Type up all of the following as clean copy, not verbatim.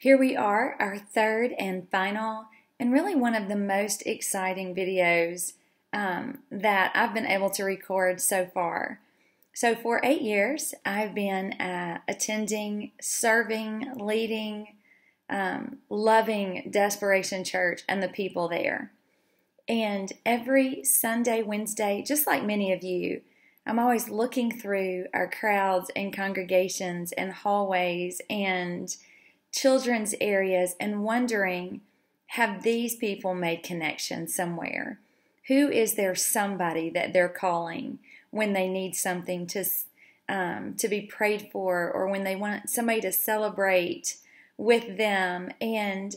Here we are, our third and final, and really one of the most exciting videos that I've been able to record so far. So for 8 years, I've been attending, serving, leading, loving Desperation Church and the people there. And every Sunday, Wednesday, just like many of you, I'm always looking through our crowds and congregations and hallways and children's areas and wondering, have these people made connections somewhere? Who is there somebody that they're calling when they need something to be prayed for, or when they want somebody to celebrate with them? And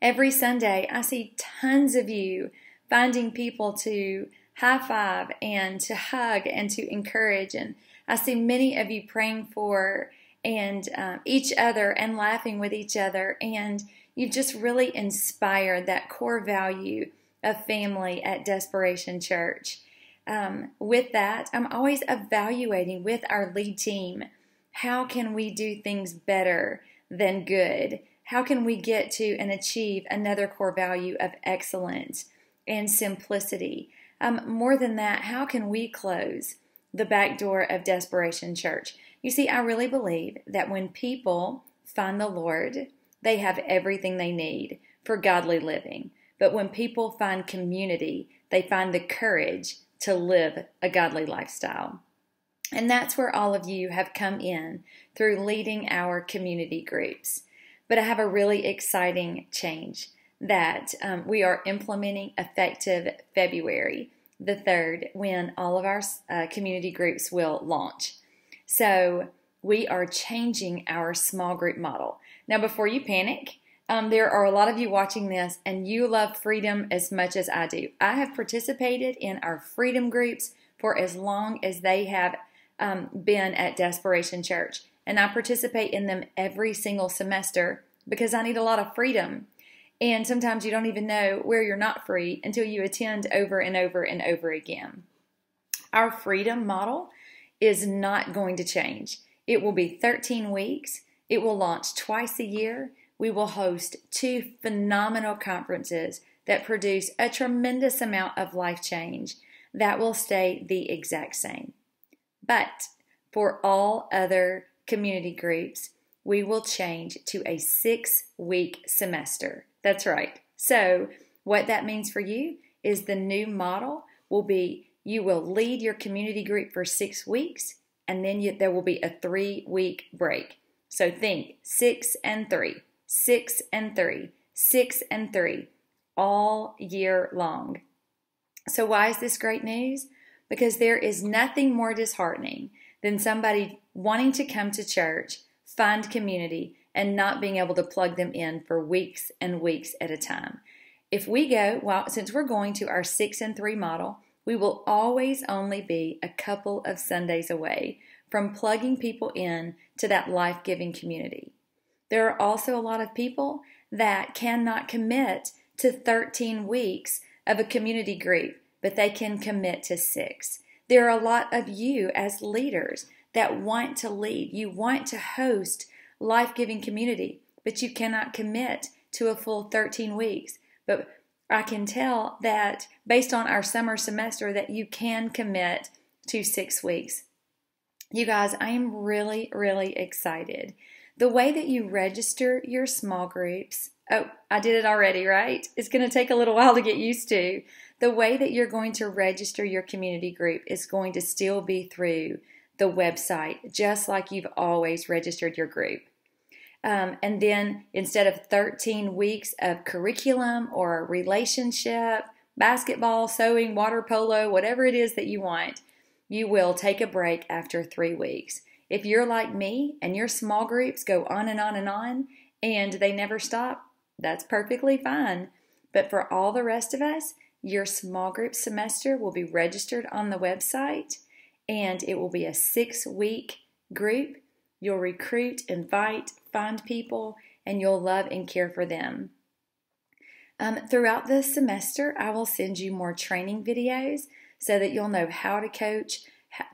every Sunday I see tons of you finding people to high five and to hug and to encourage, and I see many of you praying for and each other and laughing with each other, and you've just really inspired that core value of family at Desperation Church. With that, I'm always evaluating with our lead team, how can we do things better than good? How can we get to and achieve another core value of excellence and simplicity? More than that, how can we close the back door of Desperation Church? You see, I really believe that when people find the Lord, they have everything they need for godly living. But when people find community, they find the courage to live a godly lifestyle. And that's where all of you have come in through leading our community groups. But I have a really exciting change that we are implementing effective February the 3rd, when all of our community groups will launch. So we are changing our small group model. Now, before you panic, there are a lot of you watching this and you love freedom as much as I do. I have participated in our freedom groups for as long as they have been at Desperation Church. And I participate in them every single semester because I need a lot of freedom. And sometimes you don't even know where you're not free until you attend over and over and over again. Our freedom model is not going to change. It will be 13 weeks. It will launch twice a year. We will host 2 phenomenal conferences that produce a tremendous amount of life change that will stay the exact same. But for all other community groups, we will change to a 6-week semester. That's right. So what that means for you is the new model will be, you will lead your community group for 6 weeks, and then there will be a 3-week break. So think 6 and 3, 6 and 3, 6 and 3, all year long. So why is this great news? Because there is nothing more disheartening than somebody wanting to come to church, find community, and not being able to plug them in for weeks and weeks at a time. If we go, since we're going to our 6 and 3 model, we will always only be a couple of Sundays away from plugging people in to that life-giving community. There are also a lot of people that cannot commit to 13 weeks of a community group, but they can commit to 6. There are a lot of you as leaders that want to lead. You want to host life-giving community, but you cannot commit to a full 13 weeks. But I can tell that based on our summer semester that you can commit to 6 weeks. You guys, I am really, really excited. The way that you register your small groups, oh, I did it already, right? It's going to take a little while to get used to. The way that you're going to register your community group is going to still be through the website, just like you've always registered your group. And then instead of 13 weeks of curriculum or relationship, basketball, sewing, water polo, whatever it is that you want, you will take a break after 3 weeks. If you're like me and your small groups go on and on and they never stop, that's perfectly fine. But for all the rest of us, your small group semester will be registered on the website, and it will be a 6-week group. You'll recruit, invite, find people, and you'll love and care for them. Throughout the semester, I will send you more training videos so that you'll know how to coach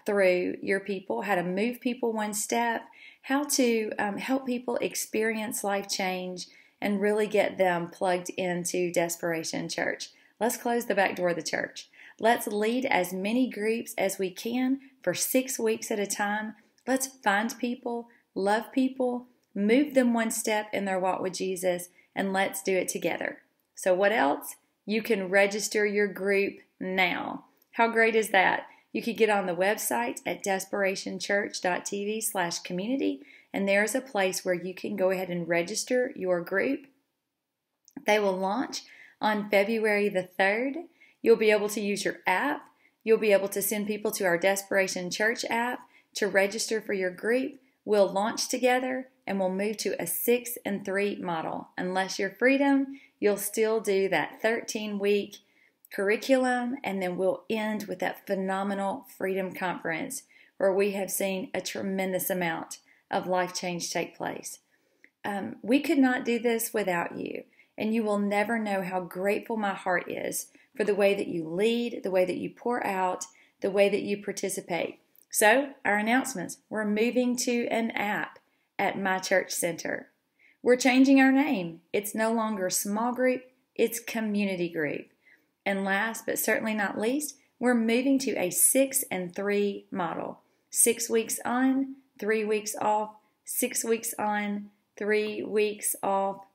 through your people, how to move people one step, how to help people experience life change and really get them plugged into Desperation Church. Let's close the back door of the church. Let's lead as many groups as we can for 6 weeks at a time. Let's find people, love people, move them one step in their walk with Jesus, and let's do it together. So what else? You can register your group now. How great is that? You could get on the website at desperationchurch.tv/community, and there's a place where you can go ahead and register your group. They will launch on February the 3rd. You'll be able to use your app. You'll be able to send people to our Desperation Church app to register for your group. We'll launch together, and we'll move to a 6 and 3 model. Unless you're Freedom, you'll still do that 13-week curriculum, and then we'll end with that phenomenal Freedom Conference where we have seen a tremendous amount of life change take place. We could not do this without you, and you will never know how grateful my heart is for the way that you lead, the way that you pour out, the way that you participate. So, our announcements. We're moving to an app at My Church Center. We're changing our name. It's no longer small group, it's community group. And last but certainly not least, we're moving to a 6 and 3 model. 6 weeks on, 3 weeks off, 6 weeks on, 3 weeks off.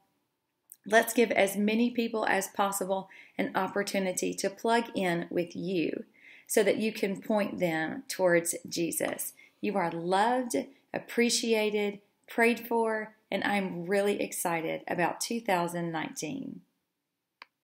Let's give as many people as possible an opportunity to plug in with you so that you can point them towards Jesus. You are loved, appreciated, prayed for, and I'm really excited about 2019.